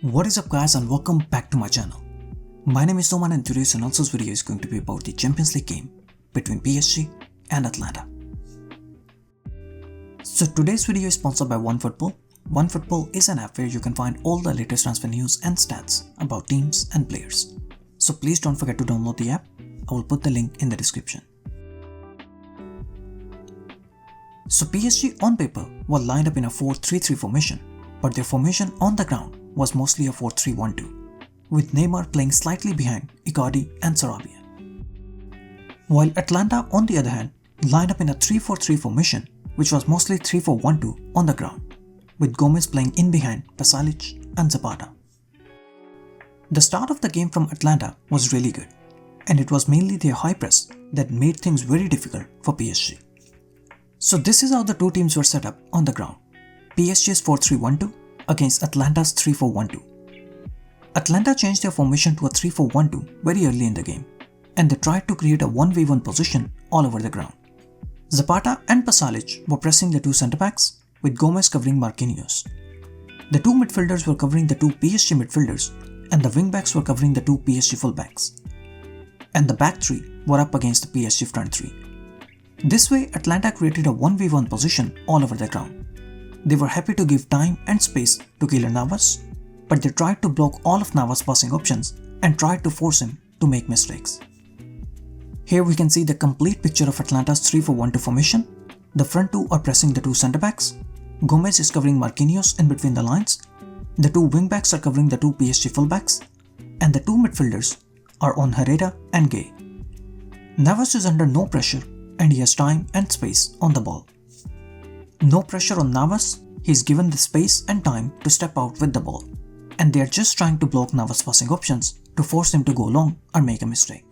What is up guys, and welcome back to my channel. My name is Nouman and today's analysis video is going to be about the Champions League game between PSG and Atalanta. So today's video is sponsored by OneFootball. OneFootball is an app where you can find all the latest transfer news and stats about teams and players. So please don't forget to download the app. I will put the link in the description. So PSG on paper were lined up in a 4-3-3 formation, but their formation on the ground was mostly a 4-3-1-2, with Neymar playing slightly behind Icardi and Sarabia. While Atalanta, on the other hand, lined up in a 3-4-3 formation, which was mostly 3-4-1-2 on the ground, with Gomez playing in behind Pasalic and Zapata. The start of the game from Atalanta was really good, and it was mainly their high press that made things very difficult for PSG. So this is how the two teams were set up on the ground: PSG's 4-3-1-2 against Atalanta's 3-4-1-2. Atalanta changed their formation to a 3-4-1-2 very early in the game, and they tried to create a 1v1 position all over the ground. Zapata and Pasalic were pressing the two centre-backs, with Gomez covering Marquinhos. The two midfielders were covering the two PSG midfielders, and the wing-backs were covering the two PSG full-backs. And the back three were up against the PSG front three. This way, Atalanta created a 1v1 position all over the ground. They were happy to give time and space to Keylor Navas, but they tried to block all of Navas' passing options and tried to force him to make mistakes. Here we can see the complete picture of Atalanta's 3-4-1-2 formation. The front two are pressing the two centre-backs, Gomez is covering Marquinhos in between the lines, the two wing-backs are covering the two PSG full-backs, and the two midfielders are on Herrera and Gay. Navas is under no pressure and he has time and space on the ball. No pressure on Navas, he is given the space and time to step out with the ball, and they are just trying to block Navas' passing options to force him to go long or make a mistake.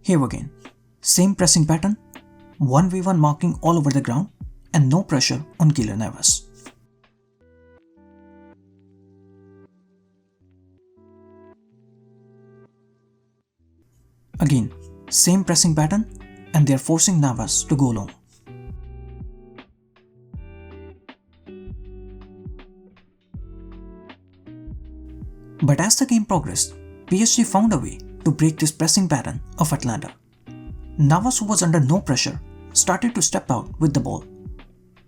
Here again, same pressing pattern, 1v1 marking all over the ground, and no pressure on Keylor Navas. Again, same pressing pattern, and they are forcing Navas to go long. But as the game progressed, PSG found a way to break this pressing pattern of Atalanta. Navas, who was under no pressure, started to step out with the ball.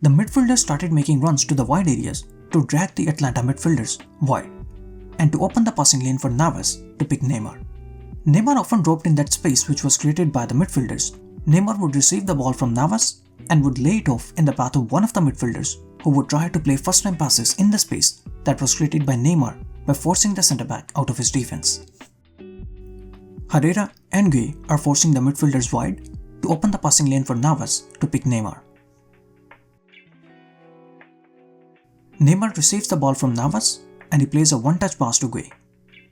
The midfielders started making runs to the wide areas to drag the Atalanta midfielders wide and to open the passing lane for Navas to pick Neymar. Neymar often dropped in that space which was created by the midfielders. Neymar would receive the ball from Navas and would lay it off in the path of one of the midfielders, who would try to play first-time passes in the space that was created by Neymar by forcing the centre-back out of his defense. Herrera and Gay are forcing the midfielders wide to open the passing lane for Navas to pick Neymar. Neymar receives the ball from Navas and he plays a one-touch pass to Gay,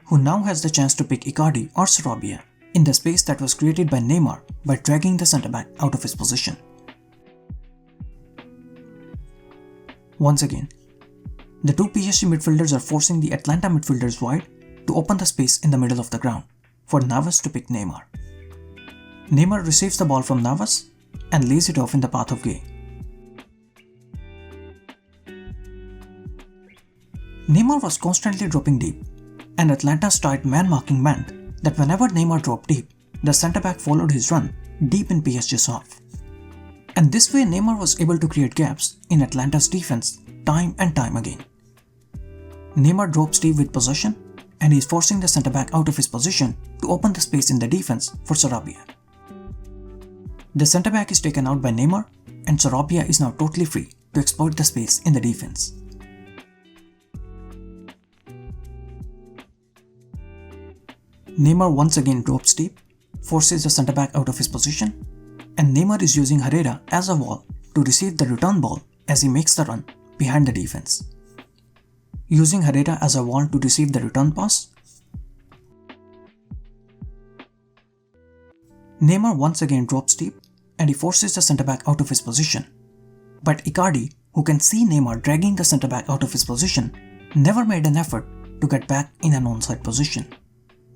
who now has the chance to pick Icardi or Sarabia in the space that was created by Neymar by dragging the centre-back out of his position. Once again, the two PSG midfielders are forcing the Atalanta midfielders wide to open the space in the middle of the ground for Navas to pick Neymar. Neymar receives the ball from Navas and lays it off in the path of Gay. Neymar was constantly dropping deep, and Atalanta's tight man-marking meant that whenever Neymar dropped deep, the centre-back followed his run deep in PSG's half. And this way Neymar was able to create gaps in Atalanta's defense time and time again. Neymar drops deep with possession, and he is forcing the centre-back out of his position to open the space in the defense for Sarabia. The centre-back is taken out by Neymar, and Sarabia is now totally free to exploit the space in the defense. Neymar once again drops deep, forces the centre-back out of his position, and Neymar is using Herrera as a wall to receive the return ball as he makes the run behind the defense. Using Herrera as a wall to receive the return pass, Neymar once again drops deep and he forces the centre-back out of his position. But Icardi, who can see Neymar dragging the centre-back out of his position, never made an effort to get back in an onside position.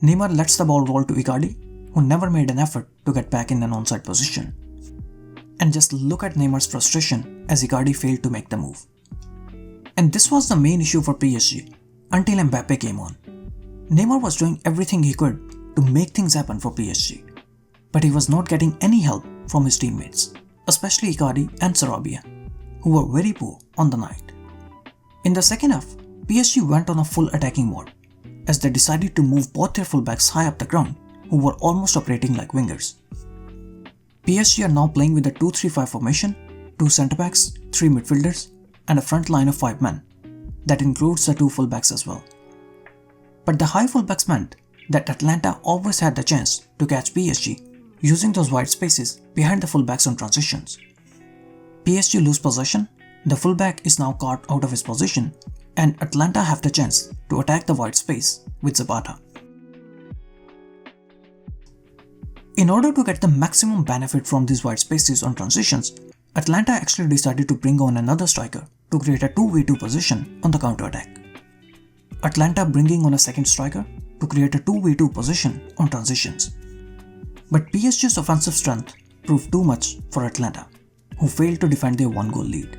Neymar lets the ball roll to Icardi, who never made an effort to get back in an onside position. And just look at Neymar's frustration as Icardi failed to make the move. And this was the main issue for PSG. until Mbappe came on. Neymar was doing everything he could to make things happen for PSG, but he was not getting any help from his teammates, especially Icardi and Sarabia, who were very poor on the night. In the second half, PSG went on a full attacking mode, as they decided to move both their fullbacks high up the ground, who were almost operating like wingers. PSG are now playing with a 2-3-5 formation, 2 centre-backs, 3 midfielders, and a front line of 5 men. That includes the 2 fullbacks as well. But the high fullbacks meant that Atalanta always had the chance to catch PSG using those wide spaces behind the fullbacks on transitions. PSG lose possession, the fullback is now caught out of his position, and Atalanta have the chance to attack the wide space with Zapata. In order to get the maximum benefit from these wide spaces on transitions, Atalanta actually decided to bring on another striker to create a 2v2 position on the counter-attack. Atalanta bringing on a second striker to create a 2v2 position on transitions. But PSG's offensive strength proved too much for Atalanta, who failed to defend their 1-goal lead.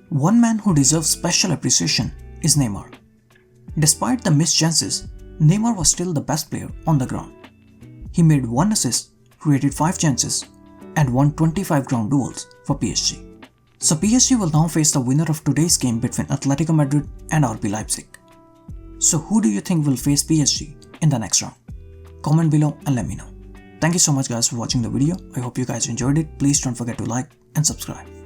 One man who deserves special appreciation is Neymar. Despite the missed chances, Neymar was still the best player on the ground. He made 1 assist, created 5 chances, and won 25 ground duels for PSG. So PSG will now face the winner of today's game between Atletico Madrid and RB Leipzig. So who do you think will face PSG in the next round? Comment below and let me know. Thank you so much guys for watching the video. I hope you guys enjoyed it. Please don't forget to like and subscribe.